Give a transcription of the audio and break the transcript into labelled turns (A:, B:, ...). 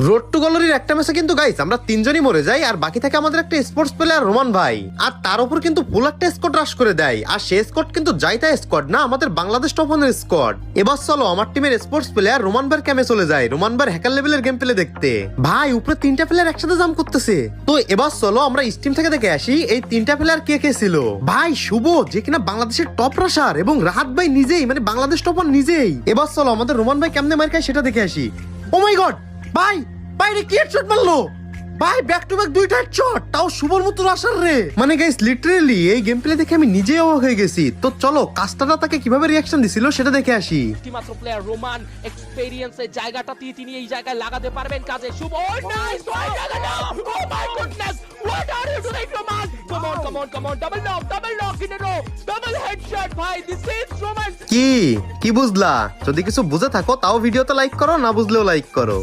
A: Road two গ্লোরির একটা ম্যাচে কিন্তু গাইস আমরা তিনজনই মরে যাই, আর বাকি থাকে আমাদের একটা স্পোর্টস প্লেয়ার রোমান ভাই, আর তার উপর কিন্তু ফুল একটা স্কোয়াড রাশ করে দেয়। আর সেই স্কোয়াড কিন্তু যাইতা স্কোয়াড না, আমাদের বাংলাদেশ টপনের স্কোয়াড। এবার চলো আমার টিমের স্পোর্টস প্লেয়ার রোমান ভাইয়ের ক্যামে চলে যায় রোমান ভাইয়ের হ্যাকার লেভেলের গেম প্লে দেখতে। ভাই উপরে তিনটা প্লেয়ার একসাথে জাম্প করতেছে। তো এবার চলো আমরা স্টিম থেকে দেখে আসি এই তিনটা প্লেয়ার কে কে ছিল। ভাই শুভ, যে কিনা বাংলাদেশের টপ রাশার, এবং রাহাত ভাই নিজেই, মানে বাংলাদেশ টপার নিজেই। এবার চলো আমাদের রোমান ভাই কেমনে মার খায় সেটা দেখে আসি। ও মাই গড ভাই, বাইরে কি হেডশট মারলো ভাই, ব্যাক টু ব্যাক দুইটা হেডশট, তাও শুভর মতো রাশার রে। মানে গাইস লিটারালি এই গেম প্লে দেখে আমি নিজেই অবাক হয়ে গেছি। তো চলো কাস্টাররা তাকে কিভাবে রিঅ্যাকশন দিছিল সেটা দেখে আসি।
B: মাত্র প্লেয়ার রোমান এক্সপেরিয়েন্সের জায়গাটাতে তিনি এই জায়গায় লাগাতে পারবেন কাজে। Shubho, oh nice, oh my goodness, what are you doing Roman? Come on, double knock in a row, double headshot ভাই, দিস ইজ রোমান।
A: কি বুঝলা? যদি কিছু বুঝে থাকো তাও ভিডিওতে লাইক করো, না বুঝলেও লাইক করো।